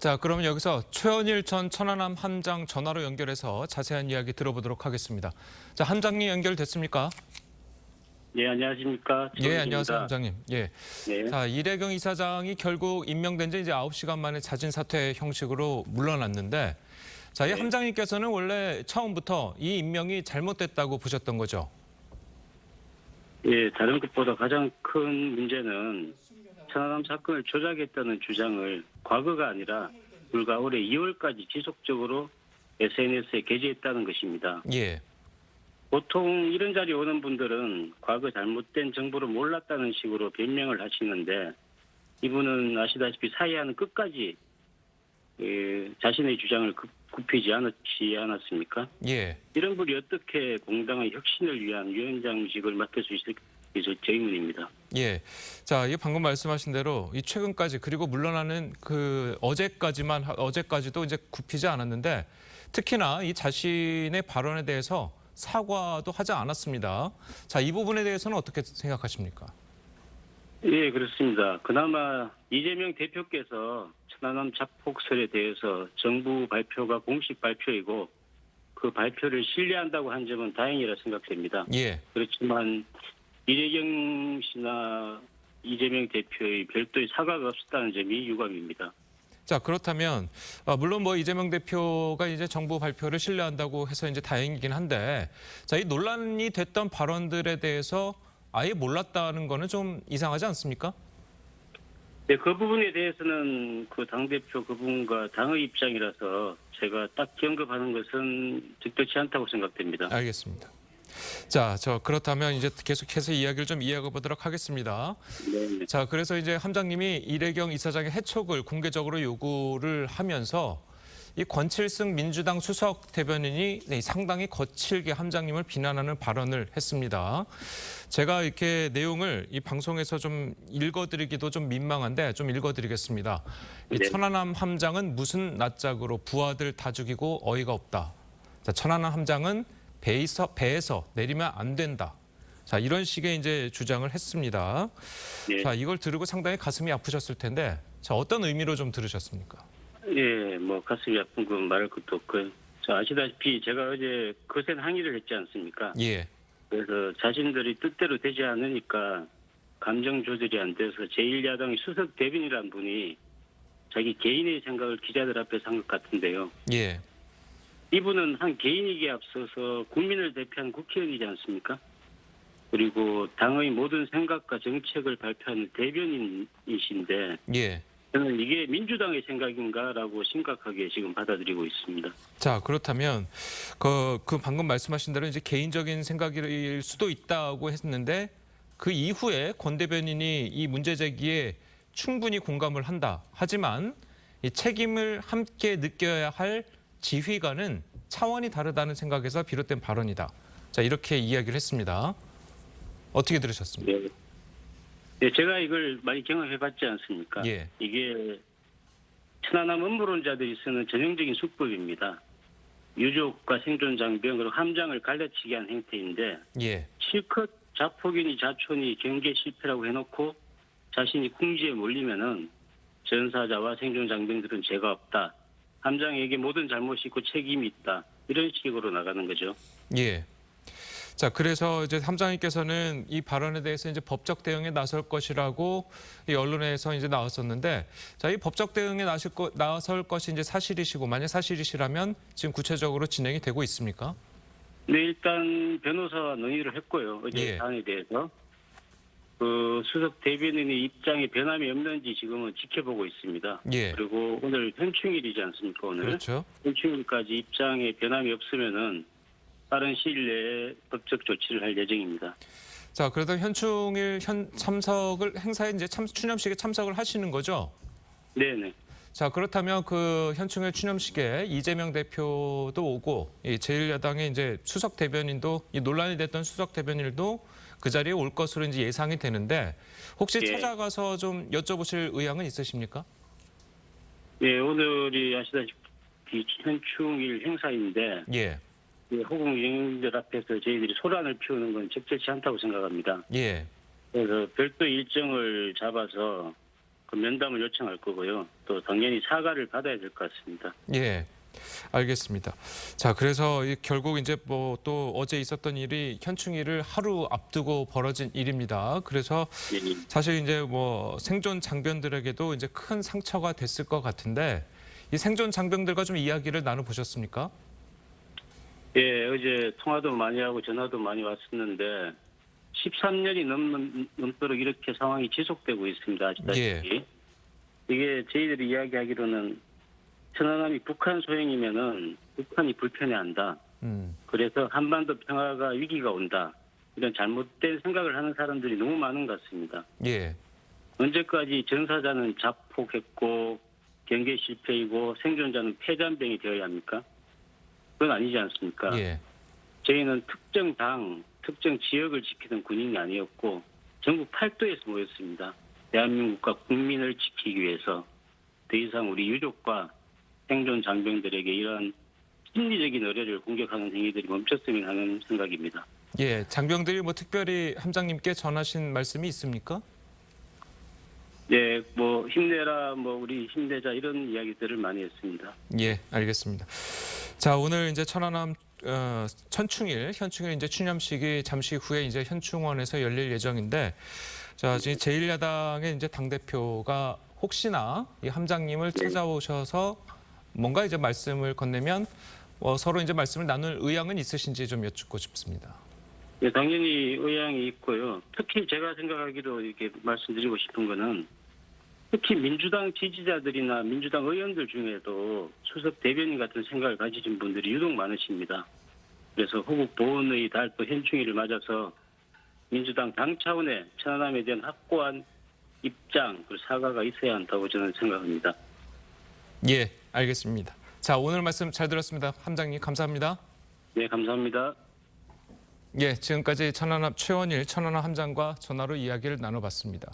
자, 그러면 여기서 최원일 전 천안함 함장 전화로 연결해서 자세한 이야기 들어보도록 하겠습니다. 자, 함장님 연결됐습니까? 네, 안녕하십니까. 예, 안녕하세요, 최원일입니다. 함장님. 예. 네, 자, 이래경 이사장이 결국 임명된 지 이제 9시간 만에 자진 사퇴 형식으로 물러났는데, 자, 이 네. 함장님께서는 원래 처음부터 이 임명이 잘못됐다고 보셨던 거죠? 예, 다른 것보다 가장 큰 문제는 천안함 사건을 조작했다는 주장을 과거가 아니라 불과 올해 2월까지 지속적으로 SNS에 게재했다는 것입니다. 예. 보통 이런 자리에 오는 분들은 과거 잘못된 정보를 몰랐다는 식으로 변명을 하시는데 이분은 아시다시피 사의하는 끝까지 자신의 주장을 굽히지 않았습니까? 예. 이런 분이 어떻게 공당의 혁신을 위한 위원장직을 맡을 수 있을지 제 의문입니다. 예. 자, 이 방금 말씀하신 대로 이 최근까지 그리고 물러나는 그 어제까지도 이제 굽히지 않았는데 특히나 이 자신의 발언에 대해서 사과도 하지 않았습니다. 자, 이 부분에 대해서는 어떻게 생각하십니까? 예, 그렇습니다. 그나마 이재명 대표께서 천안함 자폭설에 대해서 정부 발표가 공식 발표이고 그 발표를 신뢰한다고 한 점은 다행이라 생각됩니다. 예. 그렇지만 이재경 씨나 이재명 대표의 별도의 사과가 없었다는 점이 유감입니다. 자, 그렇다면 물론 뭐 이재명 대표가 이제 정부 발표를 신뢰한다고 해서 이제 다행이긴 한데 자, 이 논란이 됐던 발언들에 대해서 아예 몰랐다는 거는 좀 이상하지 않습니까? 네, 그 부분에 대해서는 그 당대표 그분과 당의 입장이라서 제가 딱 언급하는 것은 적절치 않다고 생각됩니다. 알겠습니다. 자, 그렇다면 이제 계속해서 이야기를 좀 이어가 보도록 하겠습니다. 네. 자, 그래서 이제 함장님이 이래경 이사장의 해촉을 공개적으로 요구를 하면서 이 권칠승 민주당 수석 대변인이 상당히 거칠게 함장님을 비난하는 발언을 했습니다. 제가 이렇게 내용을 이 방송에서 좀 읽어드리기도 좀 민망한데 좀 읽어드리겠습니다. 이 네. 천안함 함장은 무슨 낯짝으로 부하들 다 죽이고 어이가 없다. 자, 천안함 함장은 배에서 내리면 안 된다. 자, 이런 식의 이제 주장을 했습니다. 네. 자, 이걸 들으고 상당히 가슴이 아프셨을 텐데, 자, 어떤 의미로 좀 들으셨습니까? 예, 뭐 가슴이 아픈 건 말할 것도 없고요. 저 아시다시피 제가 어제 거센 항의를 했지 않습니까? 예, 그래서 자신들이 뜻대로 되지 않으니까 감정 조절이 안 돼서 제1야당의 수석 대변이라는 분이 자기 개인의 생각을 기자들 앞에서 한 것 같은데요. 예, 이분은 한 개인이기에 앞서서 국민을 대표하는 국회의원이지 않습니까? 그리고 당의 모든 생각과 정책을 발표하는 대변인이신데 예. 저는 이게 민주당의 생각인가라고 심각하게 지금 받아들이고 있습니다. 자, 그렇다면 그 방금 말씀하신 대로 이제 개인적인 생각일 수도 있다고 했는데 그 이후에 권 대변인이 이 문제 제기에 충분히 공감을 한다. 하지만 이 책임을 함께 느껴야 할 지휘관은 차원이 다르다는 생각에서 비롯된 발언이다. 자, 이렇게 이야기를 했습니다. 어떻게 들으셨습니까? 네. 네, 제가 이걸 많이 경험해봤지 않습니까? 예. 이게 천안함 음모론자들이 쓰는 전형적인 수법입니다. 유족과 생존 장병 그리고 함장을 갈라치게 한 행태인데 예. 실컷 자폭이니 자촌이 경계 실패라고 해놓고 자신이 궁지에 몰리면은 전사자와 생존 장병들은 죄가 없다. 함장에게 모든 잘못이 있고 책임이 있다. 이런 식으로 나가는 거죠. 예. 자, 그래서 이제 함장님께서는 이 발언에 대해서 이제 법적 대응에 나설 것이라고 이 언론에서 이제 나왔었는데, 자, 이 법적 대응에 나설 것이 이제 사실이시고, 만약 사실이시라면 지금 구체적으로 진행이 되고 있습니까? 네, 일단 변호사와 논의를 했고요. 어제 예. 사안에 대해서. 그 수석 대변인의 입장에 변함이 없는지 지금은 지켜보고 있습니다. 예. 그리고 오늘 현충일이지 않습니까? 오늘 그렇죠. 현충일까지 입장에 변함이 없으면은 빠른 시일 내에 법적 조치를 할 예정입니다. 자, 그래도 현충일 행사에 이제 추념식에 참석을 하시는 거죠? 네네. 자, 그렇다면 그 현충일 추념식에 이재명 대표도 오고 이 제1야당의 이제 수석 대변인도 이 논란이 됐던 수석 대변인도 그 자리에 올 것으로 이제 예상이 되는데 혹시 예. 찾아가서 좀 여쭤보실 의향은 있으십니까? 예, 오늘이 아시다시피 현충일 행사인데 예. 호국 영웅들 앞에서 저희들이 소란을 피우는 건 적절치 않다고 생각합니다. 예. 그래서 별도 일정을 잡아서 그 면담을 요청할 거고요. 또 당연히 사과를 받아야 될 것 같습니다. 예. 알겠습니다. 자, 그래서 결국 이제 뭐 또 어제 있었던 일이 현충일을 하루 앞두고 벌어진 일입니다. 그래서 예. 사실 이제 뭐 생존 장병들에게도 이제 큰 상처가 됐을 것 같은데 이 생존 장병들과 좀 이야기를 나눠 보셨습니까? 예, 어제 통화도 많이 하고 전화도 많이 왔었는데 13년이 넘도록 이렇게 상황이 지속되고 있습니다. 아시다시피. 이게 저희들이 이야기하기로는 천안함이 북한 소행이면은 북한이 불편해한다. 그래서 한반도 평화가 위기가 온다. 이런 잘못된 생각을 하는 사람들이 너무 많은 것 같습니다. 예. 언제까지 전사자는 자폭했고 경계 실패이고 생존자는 폐잔병이 되어야 합니까? 그건 아니지 않습니까? 예. 저희는 특정 당, 특정 지역을 지키던 군인이 아니었고 전국 팔도에서 모였습니다. 대한민국과 국민을 지키기 위해서 더 이상 우리 유족과 생존 장병들에게 이러한 심리적인 의뢰를 공격하는 행위들이 멈췄으면 하는 생각입니다. 예. 장병들이 뭐 특별히 함장님께 전하신 말씀이 있습니까? 네, 뭐 힘내라, 뭐 우리 힘내자 이런 이야기들을 많이 했습니다. 예, 알겠습니다. 자, 오늘 이제 천안함 현충일 이제 추념식이 잠시 후에 이제 현충원에서 열릴 예정인데, 자, 지금 제1야당의 이제 당 대표가 혹시나 이 함장님을 찾아오셔서 뭔가 이제 말씀을 건네면 서로 이제 말씀을 나눌 의향은 있으신지 좀 여쭙고 싶습니다. 네, 당연히 의향이 있고요. 특히 제가 생각하기로 이렇게 말씀드리고 싶은 거는 특히 민주당 지지자들이나 민주당 의원들 중에도 수석 대변인 같은 생각을 가지신 분들이 유독 많으십니다. 그래서 호국 보훈의 달 또 현충일을 맞아서 민주당 당 차원의 천안함에 대한 확고한 입장 그리고 사과가 있어야 한다고 저는 생각합니다. 예, 알겠습니다. 자, 오늘 말씀 잘 들었습니다. 함장님 감사합니다. 네, 감사합니다. 예, 지금까지 천안함 최원일 천안함 함장과 전화로 이야기를 나눠봤습니다.